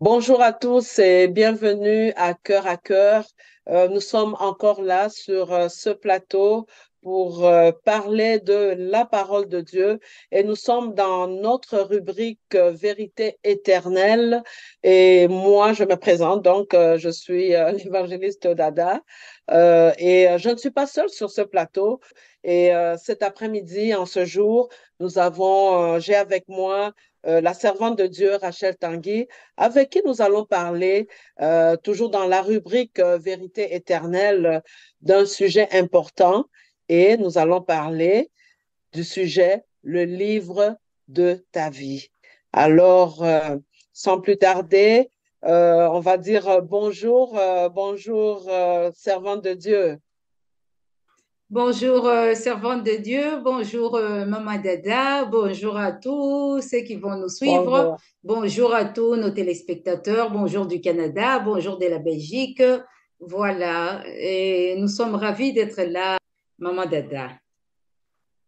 Bonjour à tous et bienvenue à Cœur à Cœur. Nous sommes encore là sur ce plateau pour parler de la parole de Dieu et nous sommes dans notre rubrique Vérité éternelle et moi je me présente donc je suis l'évangéliste Dada et je ne suis pas seule sur ce plateau et cet après-midi en ce jour j'ai avec moi la servante de Dieu Rachel Tanguy avec qui nous allons parler, toujours dans la rubrique Vérité éternelle, d'un sujet important et nous allons parler du sujet le livre de ta vie. Alors, sans plus tarder, on va dire bonjour, bonjour, servante de Dieu. Bonjour, servante de Dieu, bonjour, Maman Dada, bonjour à tous ceux qui vont nous suivre, Bonjour. bonjour à tous nos téléspectateurs, bonjour du Canada, bonjour de la Belgique. Voilà, et nous sommes ravis d'être là, Maman Dada.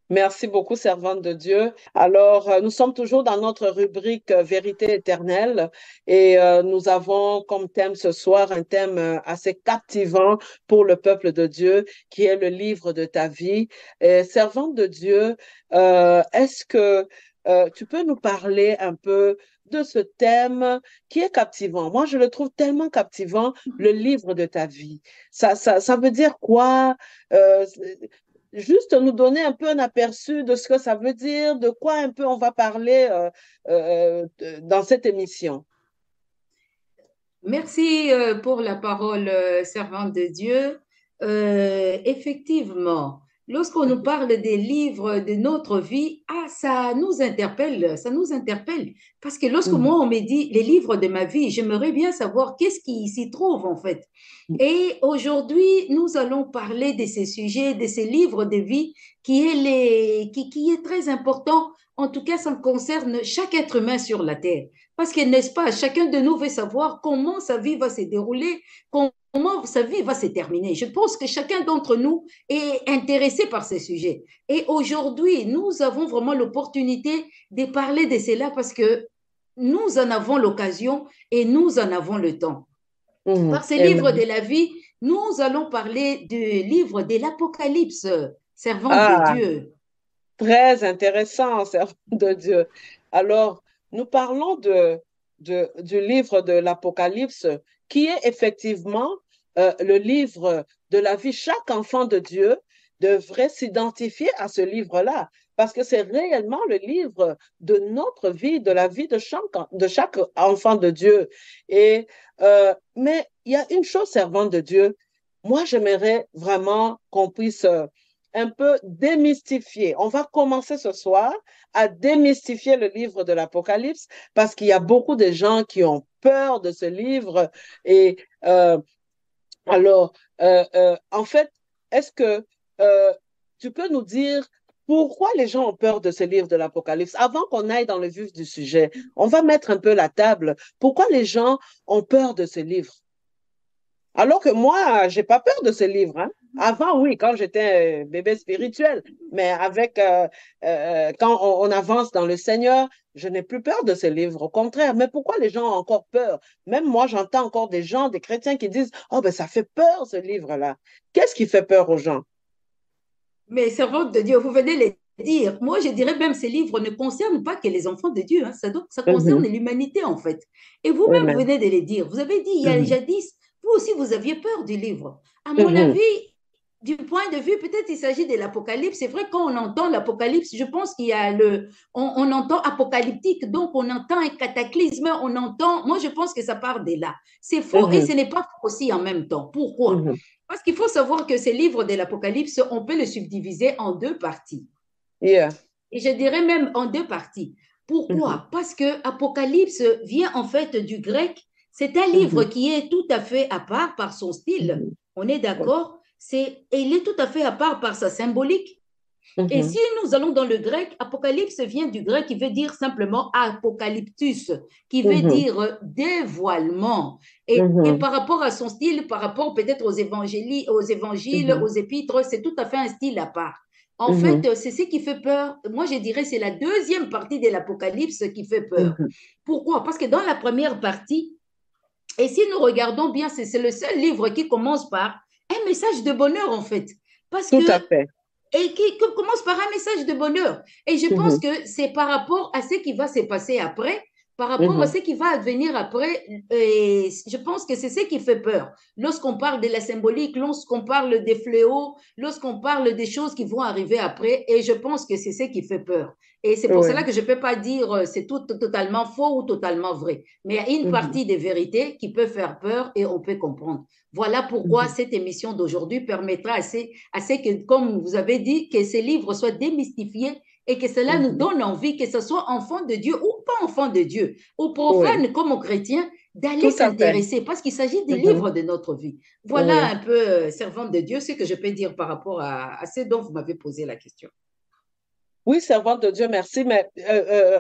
Merci beaucoup, servante de Dieu. Alors, nous sommes toujours dans notre rubrique Vérité éternelle et nous avons comme thème ce soir un thème assez captivant pour le peuple de Dieu qui est le livre de ta vie. Et, servante de Dieu, est-ce que tu peux nous parler un peu de ce thème qui est captivant? Moi, je le trouve tellement captivant, le livre de ta vie. Ça veut dire quoi? Euh, Juste nous donner un peu un aperçu de ce que ça veut dire, de quoi un peu on va parler dans cette émission. Merci pour la parole, servante de Dieu. Effectivement, lorsqu'on nous parle des livres de notre vie, ça nous interpelle. Parce que lorsque moi, Mhm. on me dit les livres de ma vie, j'aimerais bien savoir qu'est-ce qui s'y trouve en fait. Et aujourd'hui, nous allons parler de ces sujets, de ces livres de vie qui est très important. En tout cas, ça concerne chaque être humain sur la terre. Parce que, n'est-ce pas, chacun de nous veut savoir comment sa vie va se dérouler, comment sa vie va se terminer. Je pense que chacun d'entre nous est intéressé par ces sujets. Et aujourd'hui, nous avons vraiment l'opportunité de parler de cela parce que nous en avons l'occasion et nous en avons le temps. Par Mhm. ces livres de Amen. la vie, nous allons parler du livre de l'Apocalypse, servante de Ah, Dieu. très intéressant, servante de Dieu. Alors, nous parlons du livre de l'Apocalypse, qui est effectivement le livre de la vie. Chaque enfant de Dieu devrait s'identifier à ce livre-là, parce que c'est réellement le livre de notre vie, de la vie de chaque enfant de Dieu. Mais il y a une chose, servante de Dieu, moi, j'aimerais vraiment qu'on puisse un peu démystifier. On va commencer ce soir à démystifier le livre de l'Apocalypse parce qu'il y a beaucoup de gens qui ont peur de ce livre. Et alors, en fait, est-ce que euh, tu peux nous dire pourquoi les gens ont peur de ce livre de l'Apocalypse? Avant qu'on aille dans le vif du sujet, on va mettre un peu la table. Pourquoi les gens ont peur de ce livre? Alors que moi, j'ai pas peur de ce livre, hein. Avant, oui, quand j'étais bébé spirituel, mais quand on avance dans le Seigneur, je n'ai plus peur de ce livre. Au contraire, mais pourquoi les gens ont encore peur? Même moi, j'entends encore des gens, des chrétiens qui disent, oh ben ça fait peur ce livre-là. Qu'est-ce qui fait peur aux gens? Mais servante de Dieu, vous venez les dire. Moi, je dirais même ces livres ne concernent pas que les enfants de Dieu. Hein. Ça concerne Mhm. l'humanité, en fait. Et vous-même, vous Amen. venez de les dire. Vous avez dit, il y a Mhm. jadis, vous aussi, vous aviez peur du livre. À mon Mhm. avis, du point de vue, peut-être il s'agit de l'Apocalypse. C'est vrai, quand on entend l'Apocalypse, je pense qu'il y a on entend apocalyptique, donc on entend un cataclysme, on entend, moi je pense que ça part de là. C'est faux et ce Mhm. n'est pas faux aussi en même temps. Pourquoi? Mhm. Parce qu'il faut savoir que ces livres de l'Apocalypse, on peut les subdiviser en deux parties. Yeah. Et je dirais même en deux parties. Mhm. Pourquoi? Parce que Apocalypse vient en fait du grec. C'est un livre Mhm. qui est tout à fait à part par son style. Mhm. On est d'accord? Il est tout à fait à part par sa symbolique. Et si Mhm. nous allons dans le grec, Apocalypse vient du grec qui veut dire simplement apocalyptus, qui veut Mhm. dire dévoilement. Et Mhm. par rapport à son style, par rapport peut-être aux évangiles, Mhm. aux épîtres, c'est tout à fait un style à part. En Mhm. fait, c'est ce qui fait peur. Moi, je dirais c'est la deuxième partie de l'Apocalypse qui fait peur. Mhm. Pourquoi? Parce que dans la première partie, Et si nous regardons bien, c'est le seul livre qui commence par un message de bonheur, en fait. Parce Tout que à fait. et qui commence par un message de bonheur. Et je pense Mhm, que c'est par rapport à ce qui va se passer après, par rapport à mhm. ce qui va advenir après, et je pense que c'est ce qui fait peur. Lorsqu'on parle de la symbolique, lorsqu'on parle des fléaux, lorsqu'on parle des choses qui vont arriver après, et je pense que c'est ce qui fait peur. Et c'est pour cela Oui. que je ne peux pas dire c'est tout totalement faux ou totalement vrai. Mais il y a une Mhm, partie des vérités qui peut faire peur et on peut comprendre. Voilà pourquoi mhm, cette émission d'aujourd'hui permettra à ce que, comme vous avez dit, que ces livres soient démystifiés et que cela nous mhm. donne envie, que ce soit enfant de Dieu ou pas enfant de Dieu, aux Oui, profanes comme aux chrétiens, d'aller tout à fait. s'intéresser parce qu'il s'agit des Mhm. livres de notre vie. Voilà Oui. un peu, servante de Dieu, ce que je peux dire par rapport à ce dont vous m'avez posé la question. Oui, servante de Dieu, merci. Mais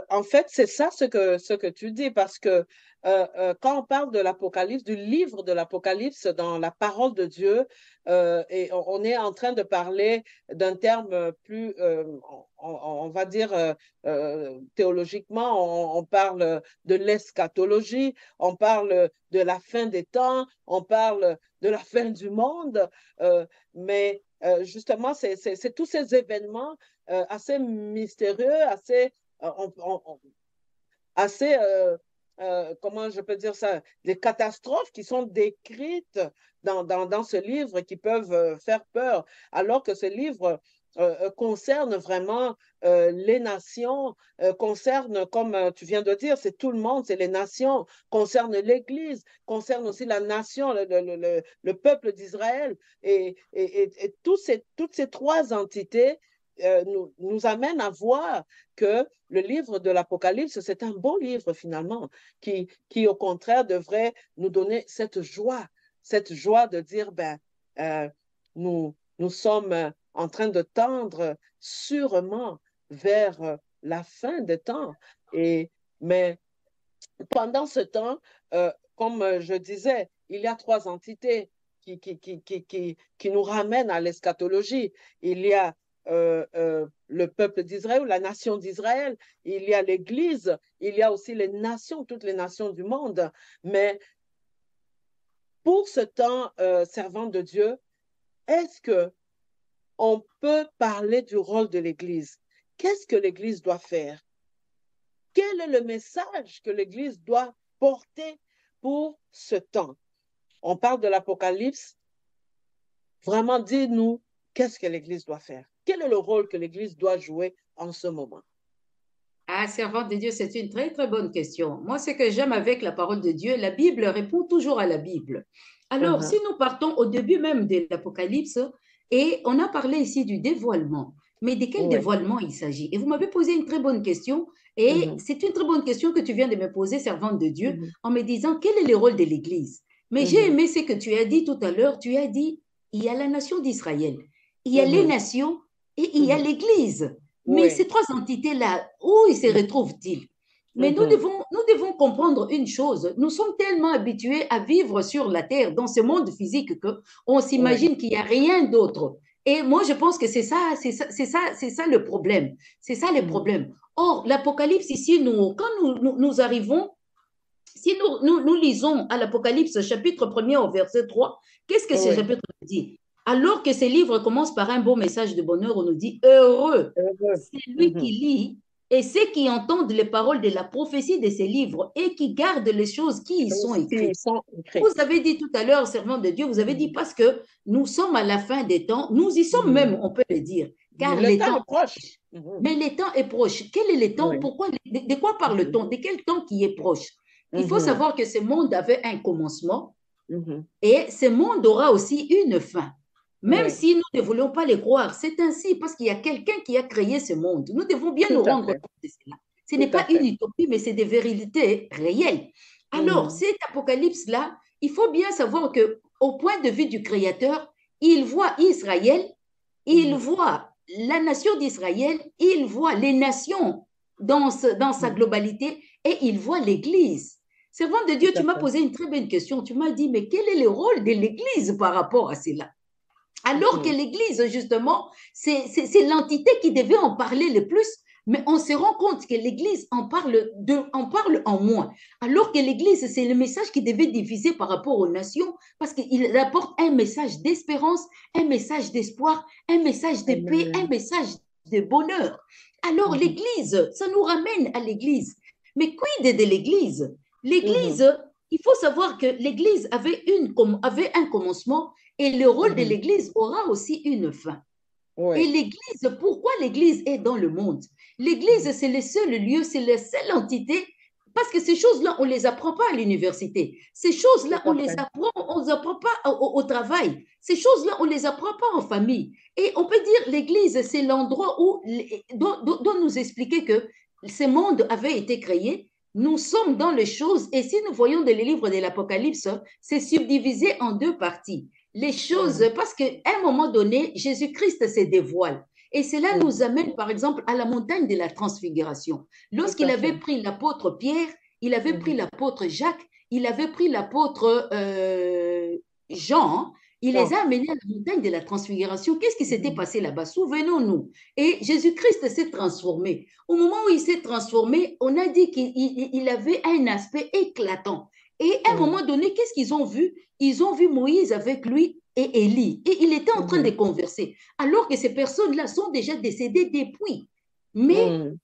en fait, c'est ça ce que tu dis, parce que quand on parle de l'Apocalypse, du livre de l'Apocalypse dans la parole de Dieu, et on est en train de parler d'un terme plus, on va dire, théologiquement, on parle de l'eschatologie, on parle de la fin des temps, on parle de la fin du monde, mais justement, c'est tous ces événements assez mystérieux, assez comment je peux dire ça, des catastrophes qui sont décrites dans ce livre qui peuvent faire peur, alors que ce livre concerne vraiment les nations, concerne, comme tu viens de dire, c'est tout le monde, c'est les nations, concerne l'Église, concerne aussi la nation, le peuple d'Israël, et toutes ces trois entités nous amènent à voir que le livre de l'Apocalypse, c'est un bon livre finalement, qui au contraire devrait nous donner cette joie de dire, ben, nous sommes en train de tendre sûrement vers la fin des temps. Et, mais pendant ce temps, comme je disais, il y a trois entités qui nous ramènent à l'eschatologie. Il y a le peuple d'Israël, la nation d'Israël, il y a l'Église, il y a aussi les nations, toutes les nations du monde. Mais pour ce temps servant de Dieu, est-ce que on peut parler du rôle de l'Église? Qu'est-ce que l'Église doit faire? Quel est le message que l'Église doit porter pour ce temps? On parle de l'Apocalypse. Vraiment, dis-nous, qu'est-ce que l'Église doit faire? Quel est le rôle que l'Église doit jouer en ce moment? Ah, servante de Dieu, c'est une très, très bonne question. Moi, ce que j'aime avec la parole de Dieu, la Bible répond toujours à la Bible. Alors, si Uh-huh. nous partons au début même de l'Apocalypse, et on a parlé ici du dévoilement, mais de quel Oui. dévoilement il s'agit? Et vous m'avez posé une très bonne question, et Mhm, c'est une très bonne question que tu viens de me poser, servante de Dieu, mhm, en me disant quel est le rôle de l'Église? Mais j'ai mhm, aimé ce que tu as dit tout à l'heure, tu as dit, il y a la nation d'Israël, il y a les mhm, nations et il y a mhm. l'Église. Mais ces Oui. trois entités-là, où ils se retrouvent-ils? Mais Mhm, nous devons comprendre une chose. Nous sommes tellement habitués à vivre sur la Terre, dans ce monde physique, qu'on oui. s'imagine qu'il n'y a rien d'autre. Et moi, je pense que c'est ça le problème. C'est ça le Mhm, problème. Or, l'Apocalypse ici, quand nous arrivons, si nous lisons à l'Apocalypse chapitre 1er au verset 3, qu'est-ce que ce oui. chapitre dit? Alors que ce livre commence par un beau message de bonheur, on nous dit heureux, Heureux. c'est lui qui Mhm. lit et ceux qui entendent les paroles de la prophétie de ces livres et qui gardent les choses qui y sont Choses qui écrites. sont Vous écrites. avez dit tout à l'heure, servant de Dieu, vous avez dit Mhm, parce que nous sommes à la fin des temps, nous y sommes mhm. même, on peut le dire, car Le les temps temps est proche. proches. Mhm, Mais les temps est proche. Quel est le temps? oui. Pourquoi? De quoi Mhm, parle-t-on? De quel temps qui est proche? Il faut mhm, savoir que ce monde avait un commencement mhm. et ce monde aura aussi une fin. Même Oui, si nous ne voulons pas le croire, c'est ainsi parce qu'il y a quelqu'un qui a créé ce monde. Nous devons bien tout nous à rendre fait. compte de cela. Ce Tout n'est à pas une fait. utopie, mais c'est des vérités réelles. Alors, Mhm, cet apocalypse-là, il faut bien savoir que, au point de vue du Créateur, il voit Israël, il mhm, voit la nation d'Israël, il voit les nations dans sa mhm. globalité et il voit l'Église. Servant de Tout Dieu, tu à m'as fait. posé une très bonne question. Tu m'as dit, mais quel est le rôle de l'Église par rapport à cela? Alors que Mhm, l'Église, justement, c'est l'entité qui devait en parler le plus, Mais on se rend compte que l'Église en parle en moins. Alors que l'Église, c'est le message qui devait diviser par rapport aux nations, parce qu'il apporte un message d'espérance, un message d'espoir, un message de paix, un Amen. message de bonheur. Alors Mhm. l'Église, ça nous ramène à l'Église. Mais quid de l'Église? Mhm. L'Église, il faut savoir que l'Église avait un commencement et le rôle de Mhm. l'Église aura aussi une fin. Et Oui. l'Église, pourquoi l'Église est dans le monde? L'Église, Mhm. c'est le seul lieu, c'est la seule entité, parce que ces choses-là, on ne les apprend pas à l'université. Ces Tout choses-là, à fait. on les apprend pas au travail. Ces choses-là, on ne les apprend pas en famille. Et on peut dire l'Église, c'est l'endroit dont nous expliquait que ce monde avait été créé. Nous sommes dans les choses, et si nous voyons dans les livres de l'Apocalypse, c'est subdivisé en deux parties les choses, Mhm. parce qu'à un moment donné, Jésus-Christ se dévoile. Et cela Mhm. nous amène, par exemple, à la montagne de la transfiguration. Tout Lorsqu'il à avait fait. pris l'apôtre Pierre, il avait pris Mhm. l'apôtre Jacques, il avait pris l'apôtre Jean, il les Bon. a amenés à la montagne de la transfiguration. Qu'est-ce qui s'était Mhm. passé là-bas? Souvenons-nous. Et Jésus-Christ s'est transformé. Au moment où il s'est transformé, on a dit qu'il avait un aspect éclatant. Et à un Mhm. moment donné, qu'est-ce qu'ils ont vu? Ils ont vu Moïse avec lui et Élie. Et il était en train de Mhm. converser. Alors que ces personnes-là sont déjà décédées depuis. Mais Mhm.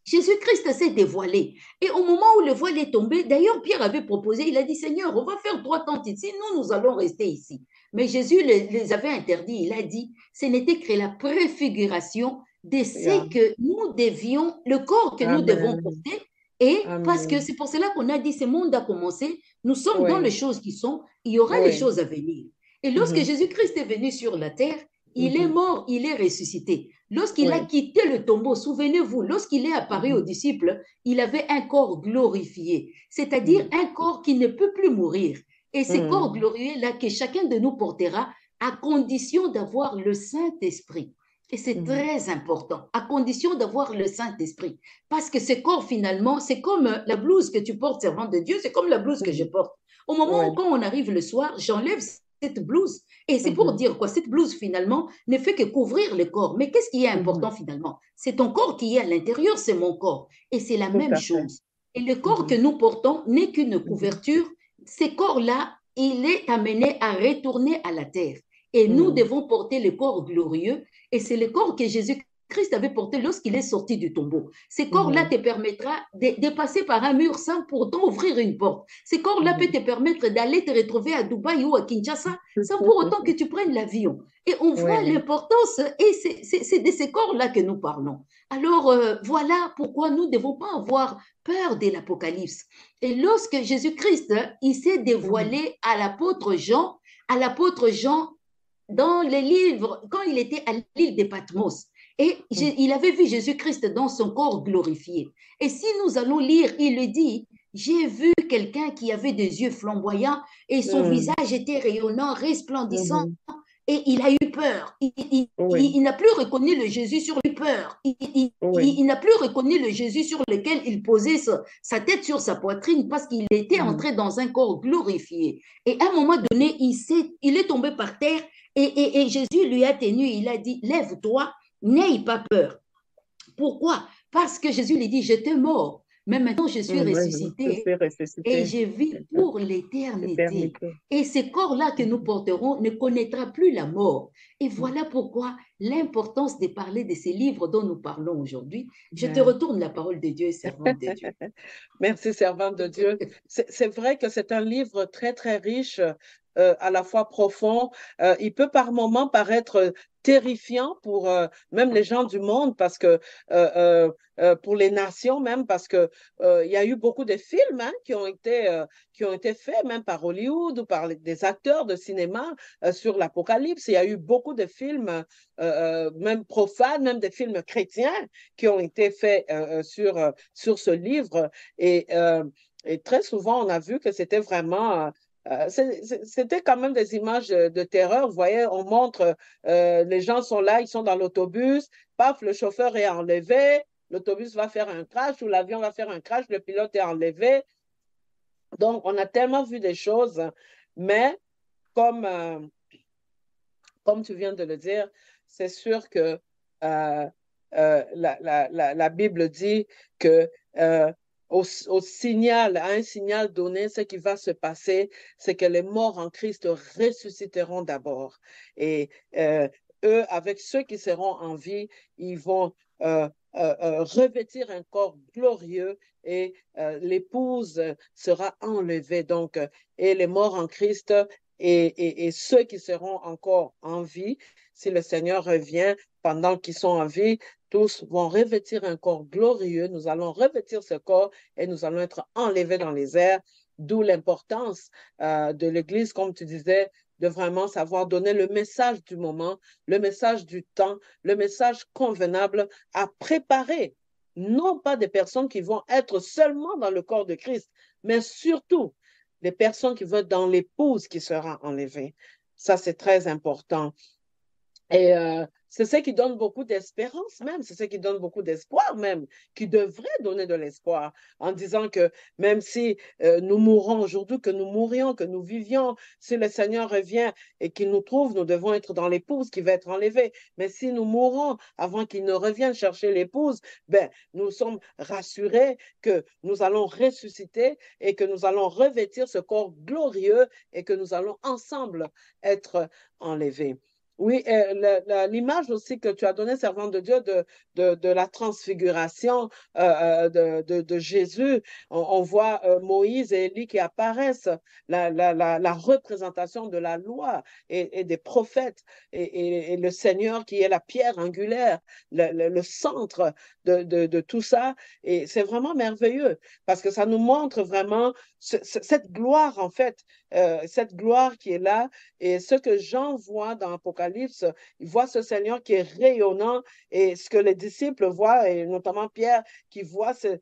Jésus-Christ s'est dévoilé. Et au moment où le voile est tombé, d'ailleurs, Pierre avait proposé, il a dit, Seigneur, on va faire 3 tentes ici, nous allons rester ici. Mais Jésus les avait interdits. Il a dit, ce n'était que la préfiguration de Yeah. ce que nous devions, le corps que nous devons Amen. porter. Et parce que Amen. c'est pour cela qu'on a dit, ce monde a commencé, nous sommes dans les Oui. choses qui sont, il y aura les Oui. choses à venir. Et lorsque Mhm. Jésus-Christ est venu sur la terre, il est Mhm. mort, il est ressuscité. Lorsqu'il a Oui. quitté le tombeau, souvenez-vous, lorsqu'il est apparu aux Mhm. disciples, il avait un corps glorifié, c'est-à-dire Mhm. un corps qui ne peut plus mourir. Et ce corps Mhm. glorieux-là que chacun de nous portera à condition d'avoir le Saint-Esprit. Et c'est Mhm. très important, à condition d'avoir le Saint-Esprit. Parce que ce corps, finalement, c'est comme la blouse que tu portes, servante de Dieu, c'est comme la blouse que je Mhm. porte. Au moment où, Oui. quand on arrive le soir, j'enlève cette blouse. Et c'est pour Mhm. dire quoi? Cette blouse, finalement, ne fait que couvrir le corps. Mais qu'est-ce qui est Mhm. important, finalement? C'est ton corps qui est à l'intérieur, c'est mon corps. Et c'est la Tout même à fait. chose. Et le corps que Mhm. nous portons n'est qu'une Mhm. couverture. Ce corps-là, il est amené à retourner à la terre. Et nous Mhm. devons porter le corps glorieux. Et c'est le corps que Jésus-Christ avait porté lorsqu'il est sorti du tombeau. Ce corps-là Mhm. te permettra de passer par un mur sans pourtant ouvrir une porte. Ce corps-là peut Mhm. te permettre d'aller te retrouver à Dubaï ou à Kinshasa sans pour autant que tu prennes l'avion. Et on voit Oui. l'importance, et c'est de ces corps-là que nous parlons. Alors, voilà pourquoi nous ne devons pas avoir peur de l'Apocalypse. Et lorsque Jésus-Christ, il s'est Mhm. dévoilé à l'apôtre Jean, dans les livres, quand il était à l'île de Patmos, et Mhm. il avait vu Jésus-Christ dans son corps glorifié. Et si nous allons lire, il le dit, j'ai vu quelqu'un qui avait des yeux flamboyants et son Mhm. visage était rayonnant, resplendissant, Mhm. et il a eu peur. Oui. Il n'a plus reconnu le Jésus sur lui peur. Oui. Il n'a plus reconnu le Jésus sur lequel il posait sa tête sur sa poitrine parce qu'il était Mhm. entré dans un corps glorifié. Et à un moment donné, il est tombé par terre et Jésus lui a tenu. Il a dit, lève-toi, n'aie pas peur. Pourquoi? Parce que Jésus lui dit, j'étais mort, mais maintenant je suis Oui, je ressuscité suis et ressuscité. je vis pour l'éternité. Éternité. Et ce corps-là que nous Mhm. porterons ne connaîtra plus la mort. Et Mhm. voilà pourquoi l'importance de parler de ces livres dont nous parlons aujourd'hui. Je te Yeah. retourne la parole de Dieu et servante de Dieu. Merci, servante de Dieu. C'est vrai que c'est un livre très, très riche, à la fois profond. Il peut par moments paraître terrifiant pour même les gens du monde, parce que pour les nations même, parce que il y a eu beaucoup de films hein, qui ont été faits même par Hollywood ou par des acteurs de cinéma sur l'Apocalypse. Il y a eu beaucoup de films, même profanes, même des films chrétiens qui ont été faits sur ce livre. Et, euh, et très souvent, on a vu que c'était vraiment c'était quand même des images de terreur. Vous voyez, on montre, les gens sont là, ils sont dans l'autobus, paf, le chauffeur est enlevé, l'autobus va faire un crash ou l'avion va faire un crash, le pilote est enlevé. Donc, on a tellement vu des choses, mais comme, comme tu viens de le dire, c'est sûr que euh, la Bible dit que au signal, à un signal donné, ce qui va se passer, c'est que les morts en Christ ressusciteront d'abord. Et eux, avec ceux qui seront en vie, ils vont revêtir un corps glorieux et l'épouse sera enlevée. Donc, et les morts en Christ et ceux qui seront encore en vie, si le Seigneur revient pendant qu'ils sont en vie, tous vont revêtir un corps glorieux. Nous allons revêtir ce corps et nous allons être enlevés dans les airs, d'où l'importance de l'Église, comme tu disais, de vraiment savoir donner le message du moment, le message du temps, le message convenable à préparer, non pas des personnes qui vont être seulement dans le corps de Christ, mais surtout les personnes qui vont être dans l'épouse qui sera enlevée. Ça, c'est très important. Et c'est ce qui donne beaucoup d'espérance même, c'est ce qui donne beaucoup d'espoir même, qui devrait donner de l'espoir en disant que même si nous mourrons aujourd'hui, que nous mourions, que nous vivions, si le Seigneur revient et qu'il nous trouve, nous devons être dans l'épouse qui va être enlevée. Mais si nous mourons avant qu'il ne revienne chercher l'épouse, ben, nous sommes rassurés que nous allons ressusciter et que nous allons revêtir ce corps glorieux et que nous allons ensemble être enlevés. Oui, l'image aussi que tu as donnée, servant de Dieu, de la transfiguration de Jésus, on voit Moïse et Élie qui apparaissent, la représentation de la loi et des prophètes, et le Seigneur qui est la pierre angulaire, le centre de tout ça. Et c'est vraiment merveilleux parce que ça nous montre vraiment cette gloire, en fait, cette gloire qui est là. Et ce que Jean voit dans l'Apocalypse, il voit ce Seigneur qui est rayonnant et ce que les disciples voient, et notamment Pierre qui voit je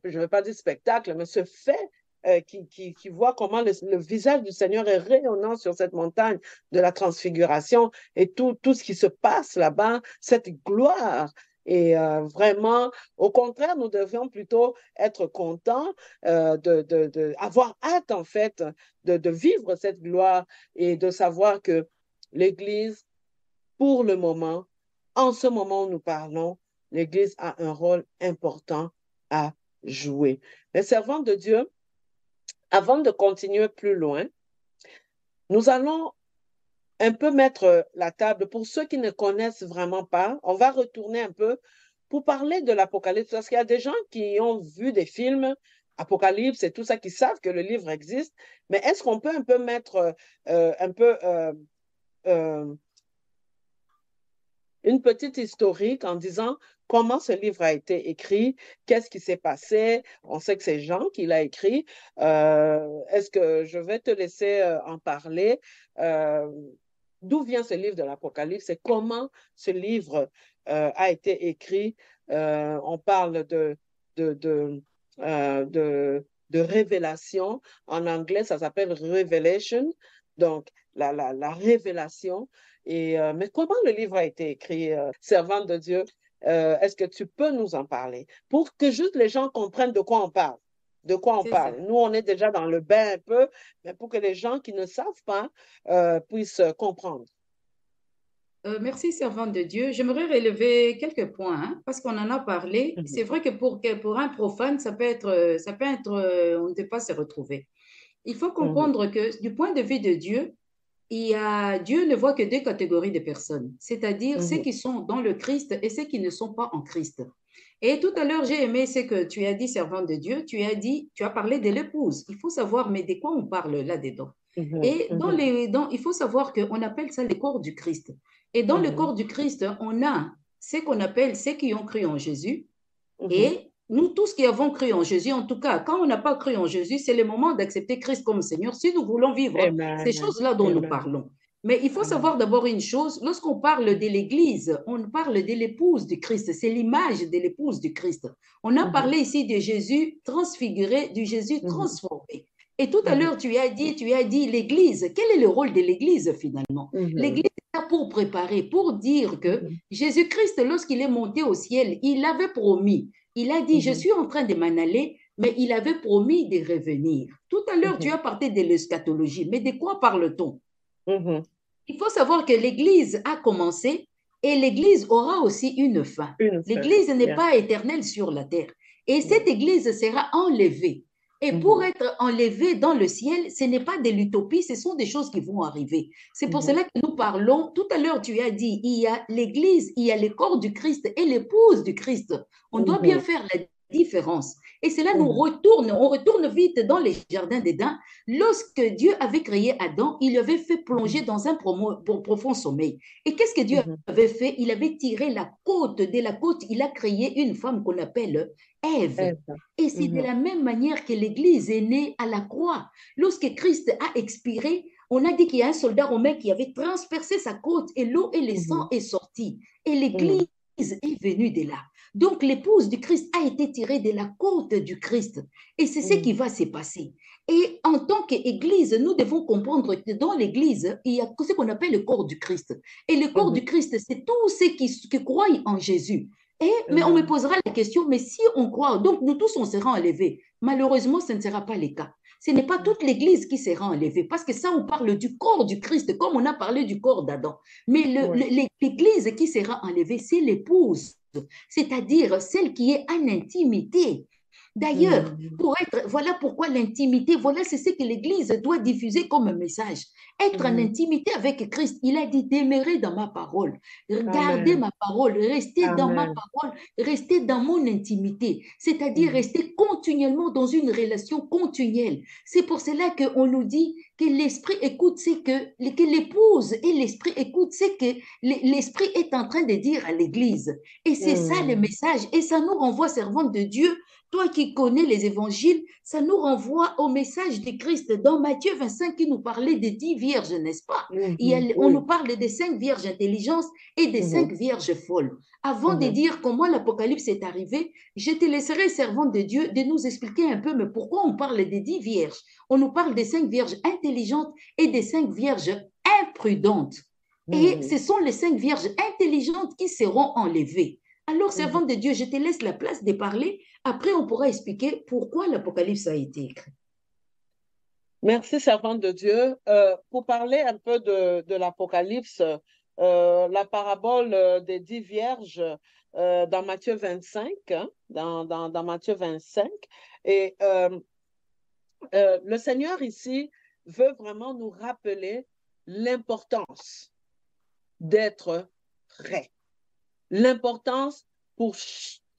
ne vais pas dire spectacle, mais ce fait qui voit comment le visage du Seigneur est rayonnant sur cette montagne de la transfiguration et tout ce qui se passe là-bas, cette gloire. Et vraiment, au contraire, nous devrions plutôt être contents, avoir hâte, en fait, de vivre cette gloire et de savoir que l'Église, pour le moment, en ce moment où nous parlons, l'Église a un rôle important à jouer. Les servants de Dieu, avant de continuer plus loin, nous allons un peu mettre la table pour ceux qui ne connaissent vraiment pas. On va retourner un peu pour parler de l'Apocalypse, parce qu'il y a des gens qui ont vu des films, Apocalypse et tout ça, qui savent que le livre existe, mais est-ce qu'on peut un peu mettre un peu euh, une petite historique en disant comment ce livre a été écrit, qu'est-ce qui s'est passé. On sait que c'est Jean qui l'a écrit. Est-ce que je vais te laisser en parler? Euh, D'où vient ce livre de l'Apocalypse et comment ce livre a été écrit? On parle de, de, de révélation. En anglais, ça s'appelle Revelation, donc la révélation. Mais comment le livre a été écrit, servante de Dieu? Est-ce que tu peux nous en parler pour que juste les gens comprennent de quoi on parle? De quoi on C'est ça. parle. Nous, on est déjà dans le bain un peu, mais pour que les gens qui ne savent pas puissent comprendre. Merci, servante de Dieu. J'aimerais relever quelques points, hein, parce qu'on en a parlé. Mhm, C'est vrai que pour un profane, ça peut être, on ne peut pas se retrouver. Il faut mhm, comprendre que du point de vue de Dieu, Dieu ne voit que deux catégories de personnes, c'est-à-dire ceux mhm, qui sont dans le Christ et ceux qui ne sont pas en Christ. Et tout à l'heure, j'ai aimé ce que tu as dit, servante de Dieu. Tu as parlé de l'épouse. Il faut savoir, mais de quoi on parle là-dedans? mhm, Et mhm, il faut savoir qu'on appelle ça le corps du Christ. Et dans le mhm, corps du Christ, on a ce qu'on appelle ceux qui ont cru en Jésus. mhm. Et nous tous qui avons cru en Jésus, en tout cas, quand on n'a pas cru en Jésus, c'est le moment d'accepter Christ comme Seigneur si nous voulons vivre ces Amen. choses-là dont nous Amen. parlons. Mais il faut Amen. savoir d'abord une chose, lorsqu'on parle de l'Église, on parle de l'épouse du Christ, c'est l'image de l'épouse du Christ. On a Mhm, parlé ici de Jésus transfiguré, du Jésus mhm, transformé. Et tout à mhm, l'heure, tu as dit l'Église. Quel est le rôle de l'Église finalement? mhm, L'Église est là pour préparer, pour dire que mhm, Jésus-Christ, lorsqu'il est monté au ciel, il avait promis, il a dit, je mhm, suis en train de m'en aller, mais il avait promis de revenir. Tout à l'heure, tu mhm, as parlé de l'eschatologie, mais de quoi parle-t-on? mhm, Il faut savoir que l'Église a commencé Et l'Église aura aussi une fin. Une fin. L'Église n'est Yeah. pas éternelle sur la terre. Et Yeah. cette Église sera enlevée. Et pour être enlevée dans le ciel, ce n'est pas de l'utopie, ce sont des choses qui vont arriver. C'est pour cela que nous parlons, tout à l'heure tu as dit, il y a l'Église, il y a le corps du Christ et l'épouse du Christ. On doit bien faire la différence. Et cela nous retourne, on retourne vite dans les jardins d'Éden. Lorsque Dieu avait créé Adam, il avait fait plonger dans un profond sommeil. Et qu'est-ce que Dieu avait fait? Il avait tiré la côte, de la côte, il a créé une femme qu'on appelle Ève. Et c'est de la même manière que l'Église est née à la croix. Lorsque Christ a expiré, on a dit qu'il y a un soldat romain qui avait transpercé sa côte et l'eau et le sang est sorti. Et l'Église est venue de là. Donc l'épouse du Christ a été tirée de la côte du Christ. Et c'est ce qui va se passer. Et en tant qu'Église, nous devons comprendre que dans l'Église, il y a ce qu'on appelle le corps du Christ. Et le corps du Christ, c'est tous ceux qui croient en Jésus. Mais on me posera la question, mais si on croit, donc nous tous on sera enlevés. Malheureusement, ce ne sera pas le cas. Ce n'est pas toute l'Église qui sera enlevée, parce que ça, on parle du corps du Christ, comme on a parlé du corps d'Adam. Mais l'Église qui sera enlevée, c'est l'épouse, c'est-à-dire celle qui est en intimité. D'ailleurs, voilà pourquoi l'intimité, voilà c'est ce que l'Église doit diffuser comme message. Être en intimité avec Christ, il a dit demeurer dans ma parole, garder ma parole, rester dans ma parole, rester dans mon intimité, c'est-à-dire rester continuellement dans une relation continuelle. C'est pour cela qu'on nous dit que l'Esprit écoute ce que l'épouse et l'Esprit écoute ce que l'Esprit est en train de dire à l'Église. Et c'est ça le message. Et ça nous renvoie, servante de Dieu, toi qui connais les évangiles, ça nous renvoie au message de Christ dans Matthieu 25 qui nous parlait des 10 vierges, n'est-ce pas? On nous parle des 5 vierges intelligentes et des 5 vierges folles. Avant de dire comment l'Apocalypse est arrivé, je te laisserai, servante de Dieu, de nous expliquer un peu, mais pourquoi on parle des 10 vierges? On nous parle des 5 vierges intelligentes et des 5 vierges imprudentes. Et ce sont les 5 vierges intelligentes qui seront enlevées. Alors, servante de Dieu, je te laisse la place de parler. Après, on pourra expliquer pourquoi l'Apocalypse a été écrit. Merci, servante de Dieu. Pour parler un peu de l'Apocalypse, la parabole des 10 vierges dans Matthieu 25, hein, dans Matthieu 25. Et le Seigneur ici veut vraiment nous rappeler l'importance d'être prêt. L'importance pour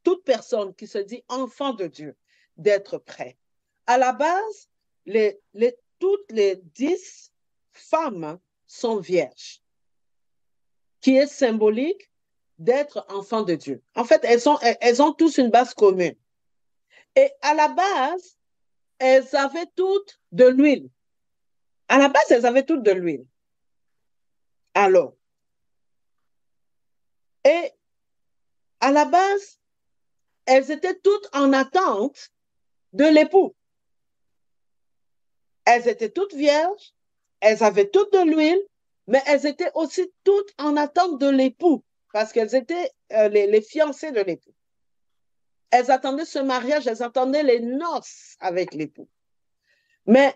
toute personne qui se dit enfant de Dieu d'être prêt. À la base, toutes les 10 femmes sont vierges, qui est symbolique d'être enfant de Dieu. En fait, elles ont tous une base commune. Et à la base, elles avaient toutes de l'huile. À la base, elles avaient toutes de l'huile. Alors, et à la base, elles étaient toutes en attente de l'époux. Elles étaient toutes vierges, elles avaient toutes de l'huile, mais elles étaient aussi toutes en attente de l'époux, parce qu'elles étaient les fiancées de l'époux. Elles attendaient ce mariage, elles attendaient les noces avec l'époux. Mais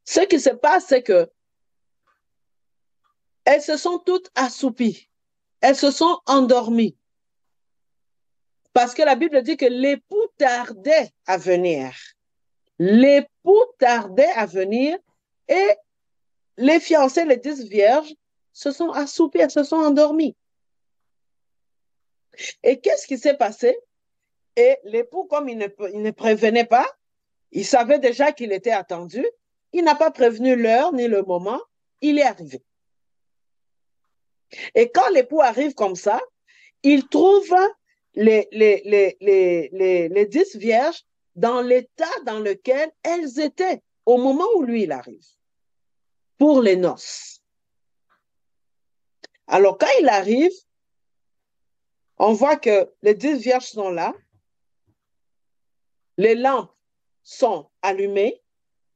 ce qui se passe, c'est que elles se sont toutes assoupies, elles se sont endormies. Parce que la Bible dit que l'époux tardait à venir. L'époux tardait à venir et les fiancées, les 10 vierges, se sont assoupies, elles se sont endormies. Et qu'est-ce qui s'est passé? Et l'époux, comme il ne prévenait pas, il savait déjà qu'il était attendu, il n'a pas prévenu l'heure ni le moment, il est arrivé. Et quand l'époux arrive comme ça, il trouve les 10 vierges dans l'état dans lequel elles étaient au moment où lui, il arrive, pour les noces. Alors, quand il arrive, on voit que les 10 vierges sont là, les lampes sont allumées,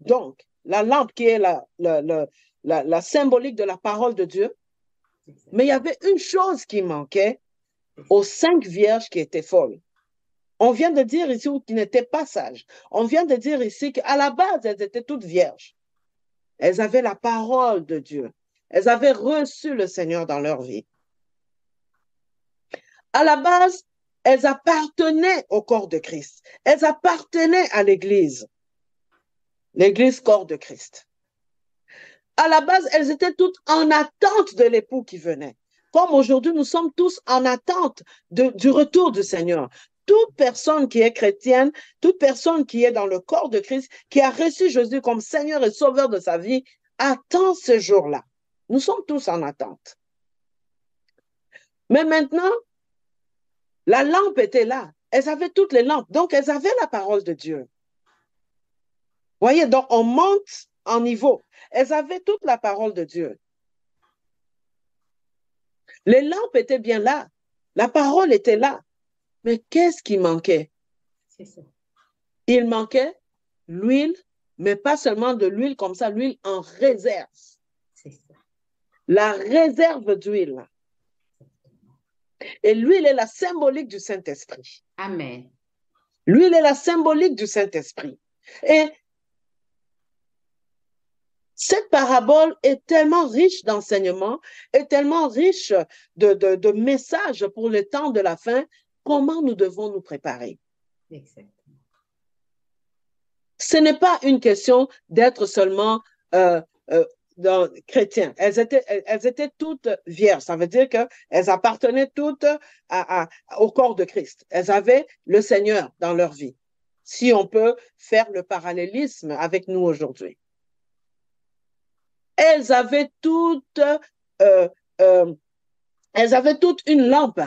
donc la lampe qui est la symbolique de la parole de Dieu, mais il y avait une chose qui manquait aux 5 vierges qui étaient folles. On vient de dire ici qu'ils n'étaient pas sages. On vient de dire ici qu'à la base, elles étaient toutes vierges. Elles avaient la parole de Dieu. Elles avaient reçu le Seigneur dans leur vie. À la base, elles appartenaient au corps de Christ. Elles appartenaient à l'Église corps de Christ. À la base, elles étaient toutes en attente de l'époux qui venait. Comme aujourd'hui, nous sommes tous en attente du retour du Seigneur. Toute personne qui est chrétienne, toute personne qui est dans le corps de Christ, qui a reçu Jésus comme Seigneur et Sauveur de sa vie, attend ce jour-là. Nous sommes tous en attente. Mais maintenant, la lampe était là. Elles avaient toutes les lampes. Donc, elles avaient la parole de Dieu. Voyez, donc on monte en niveau. Elles avaient toute la parole de Dieu. Les lampes étaient bien là. La parole était là. Mais qu'est-ce qui manquait? C'est ça. Il manquait l'huile, mais pas seulement de l'huile comme ça, l'huile en réserve. C'est ça. La réserve d'huile. Et l'huile est la symbolique du Saint-Esprit. Amen. L'huile est la symbolique du Saint-Esprit. Et cette parabole est tellement riche d'enseignements, est tellement riche de messages pour le temps de la fin. Comment nous devons nous préparer? Exactement. Ce n'est pas une question d'être seulement chrétiens. Elles étaient toutes vierges. Ça veut dire qu'elles appartenaient toutes au corps de Christ. Elles avaient le Seigneur dans leur vie. Si on peut faire le parallélisme avec nous aujourd'hui. Elles avaient toutes une lampe.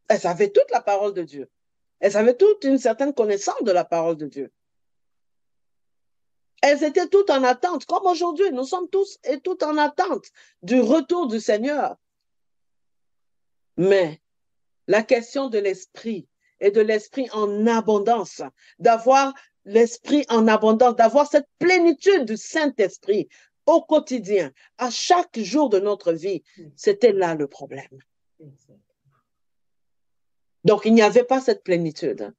Elles avaient toute la parole de Dieu. Elles avaient toute une certaine connaissance de la parole de Dieu. Elles étaient toutes en attente, comme aujourd'hui, nous sommes tous et toutes en attente du retour du Seigneur. Mais la question de l'esprit et de l'esprit en abondance, d'avoir l'esprit en abondance, d'avoir cette plénitude du Saint-Esprit au quotidien, à chaque jour de notre vie, c'était là le problème. Donc, il n'y avait pas cette plénitude.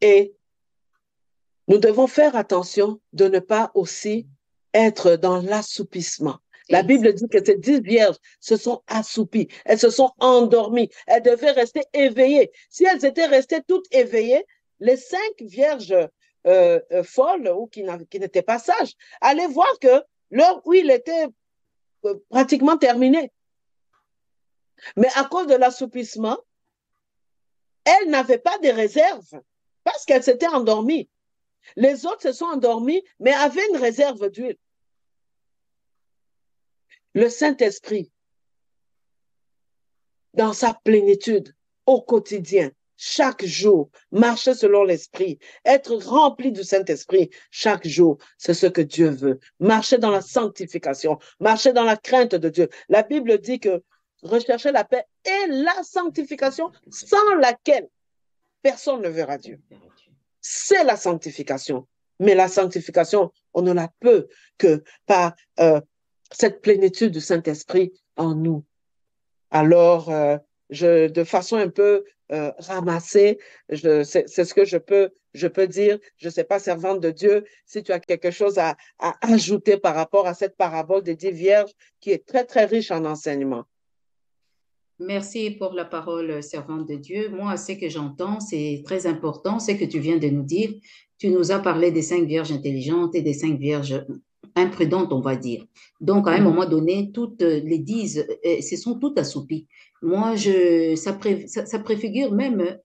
Et nous devons faire attention de ne pas aussi être dans l'assoupissement. La Bible dit que ces 10 vierges se sont assoupies, elles se sont endormies, elles devaient rester éveillées. Si elles étaient restées toutes éveillées, les 5 vierges folles ou qui n'étaient pas sages allaient voir que leur huile était pratiquement terminée. Mais à cause de l'assoupissement, elles n'avaient pas de réserve parce qu'elles s'étaient endormies. Les autres se sont endormis, mais avaient une réserve d'huile. Le Saint-Esprit, dans sa plénitude, au quotidien, chaque jour, marcher selon l'Esprit, être rempli du Saint-Esprit chaque jour, c'est ce que Dieu veut. Marcher dans la sanctification, marcher dans la crainte de Dieu. La Bible dit que rechercher la paix et la sanctification sans laquelle personne ne verra Dieu. C'est la sanctification. Mais la sanctification, on ne la peut que par cette plénitude du Saint-Esprit en nous. Alors, de façon un peu ramassée, c'est ce que je peux dire. Je ne sais pas, servante de Dieu, si tu as quelque chose à ajouter par rapport à cette parabole des 10 vierges qui est très, très riche en enseignements. Merci pour la parole, servante de Dieu. Moi, ce que j'entends, c'est très important, ce que tu viens de nous dire. Tu nous as parlé des 5 vierges intelligentes et des 5 vierges imprudentes, on va dire. Donc, à un moment donné, toutes les 10 se sont toutes assoupies. Moi, ça préfigure même,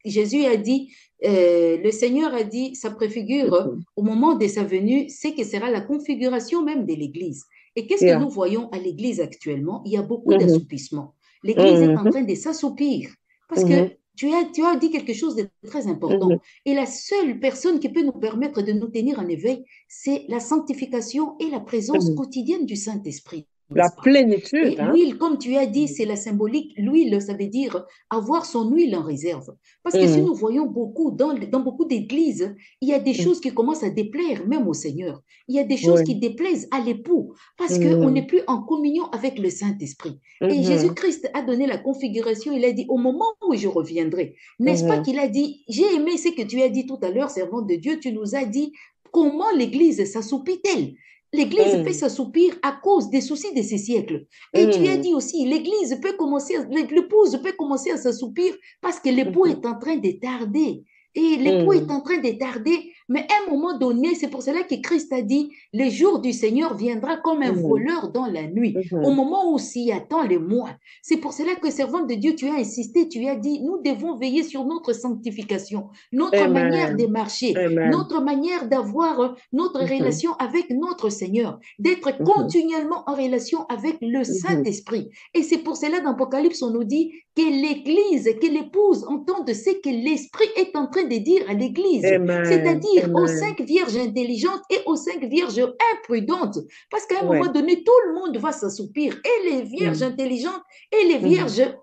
Jésus a dit, le Seigneur a dit, ça préfigure au moment de sa venue, ce que sera la configuration même de l'Église. Et qu'est-ce que nous voyons à l'Église actuellement? Il y a beaucoup d'assoupissement. L'Église est en train de s'assoupir parce que tu as dit quelque chose de très important. Et la seule personne qui peut nous permettre de nous tenir en éveil, c'est la sanctification et la présence quotidienne du Saint-Esprit. La plénitude. Et l'huile, comme tu as dit, c'est la symbolique. L'huile, ça veut dire avoir son huile en réserve. Parce que si nous voyons beaucoup, dans beaucoup d'églises, il y a des choses qui commencent à déplaire même au Seigneur. Il y a des choses qui déplaisent à l'époux parce qu'on n'est plus en communion avec le Saint-Esprit. Et Jésus-Christ a donné la configuration. Il a dit, au moment où je reviendrai, n'est-ce pas qu'il a dit, j'ai aimé ce que tu as dit tout à l'heure, servante de Dieu, tu nous as dit, comment l'Église s'assoupit-elle? L'Église peut Mm, s'assoupir à cause des soucis de ces siècles. Et tu as mm, dit aussi, l'Église peut commencer, l'épouse peut commencer à s'assoupir parce que l'époux mhm, est en train de tarder. Et l'époux est mm, en train de tarder, mais à un moment donné, c'est pour cela que Christ a dit, le jour du Seigneur viendra comme un mm, voleur dans la nuit, au mhm. moment où s'y attend le moins. C'est pour cela que, servant de Dieu, tu as insisté, tu as dit, nous devons veiller sur notre sanctification, notre manière de Amen. marcher, Amen. notre manière d'avoir notre Mhm, relation avec notre Seigneur, d'être mhm, continuellement en relation avec le mhm. Saint-Esprit. Et c'est pour cela, dans l'Apocalypse, on nous dit que l'Église, que l'épouse entende ce que l'Esprit est en train de dire à l'Église, Amen. c'est-à-dire aux Amen. 5 vierges intelligentes et aux 5 vierges imprudentes. Parce qu'à un moment Ouais. donné, tout le monde va s'assoupir, et les vierges Mm, intelligentes et les mhm, vierges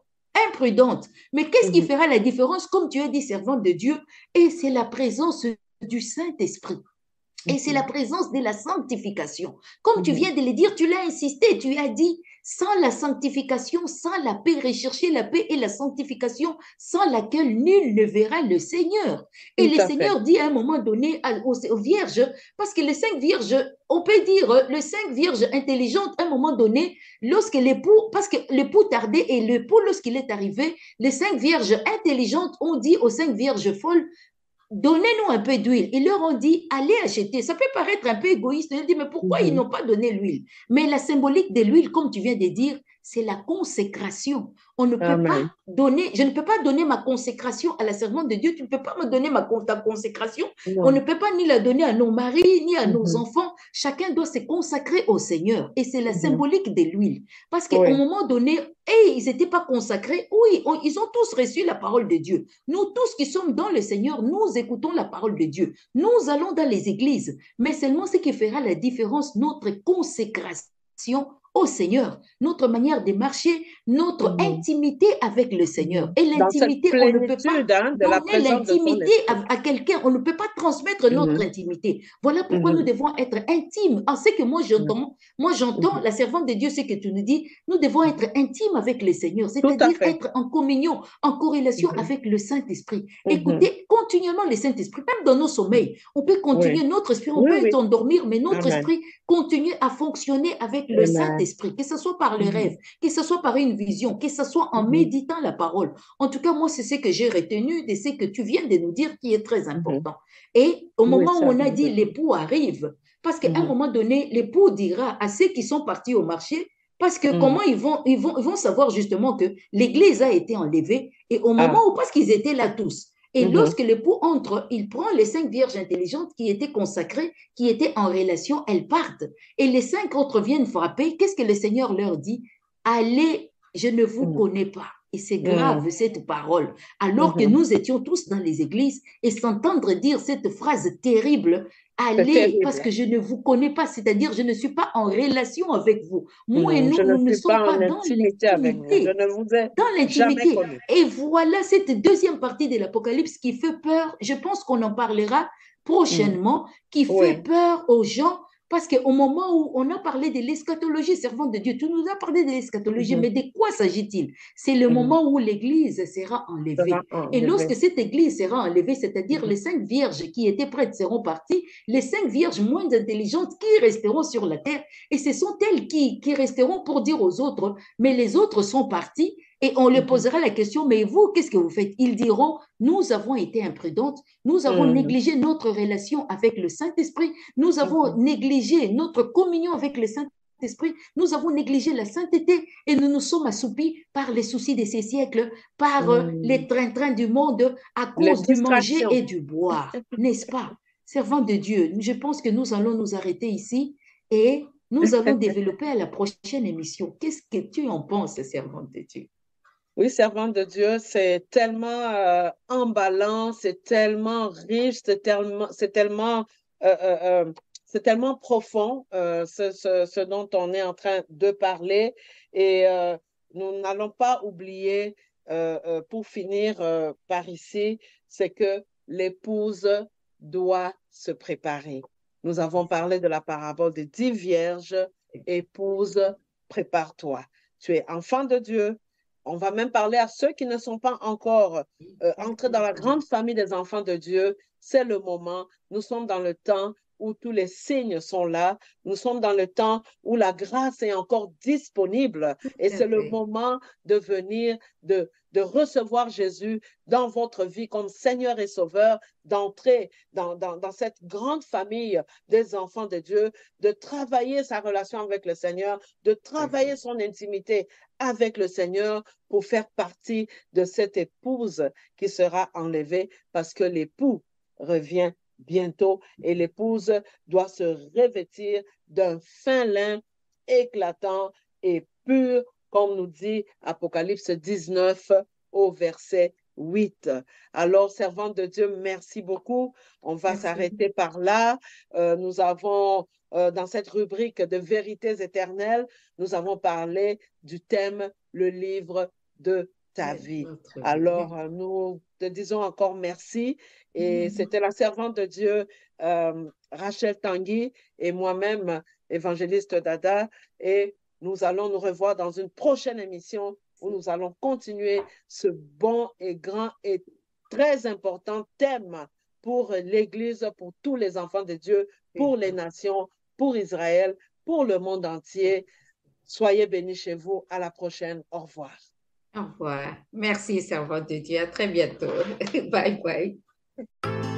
imprudentes. Mais qu'est-ce qui mhm, fera la différence, comme tu as dit, servante de Dieu? Et c'est la présence du Saint-Esprit. Et c'est la mhm, présence de la sanctification. Comme tu mhm. viens de le dire, tu l'as insisté, tu as dit, sans la sanctification, sans la paix, rechercher la paix et la sanctification, sans laquelle nul ne verra le Seigneur. Et Tout le à fait. Seigneur dit à un moment donné aux vierges, parce que les 5 vierges, on peut dire, les 5 vierges intelligentes, à un moment donné, lorsque l'époux, parce que l'époux tardait et l'époux, lorsqu'il est arrivé, les 5 vierges intelligentes ont dit aux 5 vierges folles, donnez-nous un peu d'huile. Ils leur ont dit, allez acheter. Ça peut paraître un peu égoïste. Ils ont dit, mais pourquoi ils Mhm. n'ont pas donné l'huile? Mais la symbolique de l'huile, comme tu viens de dire, c'est la consécration. On ne peut pas Amen. donner, je ne peux pas donner ma consécration à la servante de Dieu. Tu ne peux pas me donner ta consécration. On ne Non. peut pas ni la donner à nos maris, ni à nos Mhm, enfants. Chacun doit se consacrer au Seigneur. Et c'est la mhm. symbolique de l'huile. Parce qu'à un Oui. moment donné, ils n'étaient pas consacrés. Oui, ils ont tous reçu la parole de Dieu. Nous tous qui sommes dans le Seigneur, nous écoutons la parole de Dieu. Nous allons dans les églises, mais seulement ce qui fera la différence, notre consécration au Seigneur, notre manière de marcher, notre Mhm, intimité avec le Seigneur. mhm. Et Dans cette l'intimité, on ne peut pas plénitude, hein, de la donner présence de son l'intimité esprit. à quelqu'un, on ne peut pas transmettre notre Mhm, intimité. Voilà pourquoi nous mhm, devons être intimes. En ce que mhm, moi j'entends, mhm. la servante de Dieu, ce que tu nous dis, nous devons être intimes avec le Seigneur, Tout à c'est-à-dire fait. être en communion, en corrélation Mhm, avec le Saint-Esprit. mhm, Écoutez continuellement le Saint-Esprit, même dans nos mhm. sommeils. On peut Oui. continuer notre esprit, on Oui, peut oui. s'endormir, mais notre Amen. esprit continue à fonctionner avec le Amen. Saint-Esprit, que ce soit par les Mhm, rêves, que ce soit par une vision, que ce soit en mhm, méditant la parole. En tout cas, moi, c'est ce que j'ai retenu de ce que tu viens de nous dire qui est très mhm. important. Et au Oui, moment où on a servante de dit Dieu. l'époux arrive, parce qu'à un Mhm, moment donné, l'époux dira à ceux qui sont partis au marché, parce que mhm. comment ils vont savoir justement que l'église a été enlevée et au moment Ah. où, parce qu'ils étaient là tous, et Mhm, lorsque l'époux entre, il prend les 5 vierges intelligentes qui étaient consacrées, qui étaient en relation, elles partent. Et les 5 autres viennent frapper. Qu'est-ce que le Seigneur leur dit? Allez, je ne vous mhm, connais pas. Et c'est mhm, grave cette parole. Alors que mhm. nous étions tous dans les églises et s'entendre dire cette phrase terrible, C'est allez, parce terrible. que je ne vous connais pas, c'est-à-dire je ne suis pas en relation avec vous. Moi et Je nous, ne nous ne suis sommes pas pas en dans intimité avec vous. Je l'intimité, ne vous ai dans jamais l'intimité. connu. Et voilà cette deuxième partie de l'Apocalypse qui fait peur. Je pense qu'on en parlera Mhm. prochainement, qui fait Oui. peur aux gens. Parce qu'au moment où on a parlé de l'eschatologie, servante de Dieu, tu nous as parlé de l'eschatologie, Mhm, mais de quoi s'agit-il? C'est le mhm. moment où l'Église sera Sera enlevée. Et enlevé. lorsque cette Église sera enlevée, c'est-à-dire Mhm, les 5 vierges qui étaient prêtes seront parties, les 5 vierges moins intelligentes qui resteront sur la terre, et ce sont elles qui resteront pour dire aux autres, mais les autres sont partis, et on leur mhm, posera la question, mais vous, qu'est-ce que vous faites? Ils diront, nous avons été imprudentes, nous avons mhm, négligé notre relation avec le Saint-Esprit, nous avons mhm, négligé notre communion avec le Saint-Esprit, nous avons négligé la sainteté et nous nous sommes assoupis par les soucis de ces siècles, par les mhm. trains-trains du monde à Les cause du manger distractions. et du boire, n'est-ce pas? Servant de Dieu, je pense que nous allons nous arrêter ici et nous allons développer à la prochaine émission. Qu'est-ce que tu en penses, servant de Dieu? Oui, servante de Dieu, c'est tellement emballant, c'est tellement riche, euh, euh, c'est tellement profond, ce dont on est en train de parler. Et nous n'allons pas oublier, pour finir par ici, c'est que l'épouse doit se préparer. Nous avons parlé de la parabole des 10 vierges. Épouse, prépare-toi. Tu es enfant de Dieu. On va même parler à ceux qui ne sont pas encore entrés dans la grande famille des enfants de Dieu. C'est le moment. Nous sommes dans le temps où tous les signes sont là. Nous sommes dans le temps où la grâce est encore disponible Tout et à c'est le fait. moment de venir, de recevoir Jésus dans votre vie comme Seigneur et Sauveur, d'entrer dans cette grande famille des enfants de Dieu, de travailler sa relation avec le Seigneur, de Tout à fait. travailler son intimité avec le Seigneur pour faire partie de cette épouse qui sera enlevée parce que l'époux revient bientôt et l'épouse doit se revêtir d'un fin lin éclatant et pur, comme nous dit Apocalypse 19 au verset 8. Alors, servante de Dieu, merci beaucoup. On va Merci. s'arrêter par là. Nous avons, dans cette rubrique de vérités éternelles, nous avons parlé du thème le livre de ta vie. Votre vie. Alors, nous te disons encore merci. Et c'était la servante de Dieu, Rachel Tanguy, et moi-même, évangéliste Dada. Et nous allons nous revoir dans une prochaine émission où nous allons continuer ce bon et grand et très important thème pour l'Église, pour tous les enfants de Dieu, pour les nations, pour Israël, pour le monde entier. Soyez bénis chez vous. À la prochaine. Au revoir. Au revoir. Merci, servante de Dieu. À très bientôt. Bye bye.